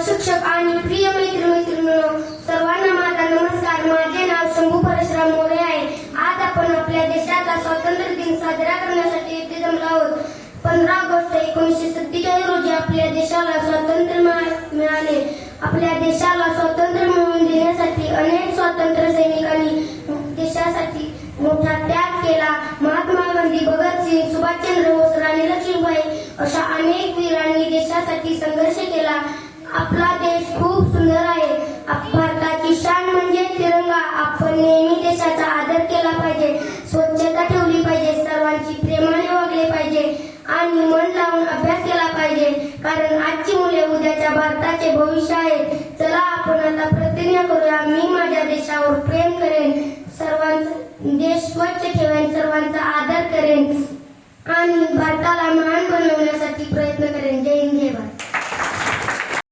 शिक्षक आणि प्रिय मैत्रिणींनो, सर्वांना माझा नमस्कार. माझे नाव शंभू परशुराम मोरे आहे. आज आपण आपल्या देशाचा स्वातंत्र्य दिन साजरा करण्यासाठी इथे जमलो आहोत. 15 ऑगस्ट 1947 रोजी आपल्या देशाला स्वातंत्र्य मिळाले. आपल्या देशाला स्वातंत्र्य मिळवून देण्यासाठी अनेक स्वातंत्र्य सैनिकांनी देशासाठी मोठा त्याग केला. महात्मा गांधी, भगतसिंग, सुभाषचंद्र बोस, राणी लक्ष्मीबाई अशा अनेक वीरांनी देशासाठी संघर्ष केला. आपला देश खूप सुंदर आहे. भारताची शान म्हणजे तिरंगा. आपण नेहमी देशाचा आदर केला पाहिजे, स्वच्छता ठेवली पाहिजे, सर्वांची प्रेमाने वागले पाहिजे आणि मन लावून अभ्यास केला पाहिजे, कारण आजची मुले उद्याच्या भारताचे भविष्य आहेत. चला आपण आता प्रतिज्ञा करूया. मी माझ्या देशावर प्रेम करेन, सर्वांचा देश स्वच्छ ठेवेन, सर्वांचा आदर करेन आणि भारताला महान बनवण्यासाठी प्रयत्न करेन. जय हिंद, जय भारत.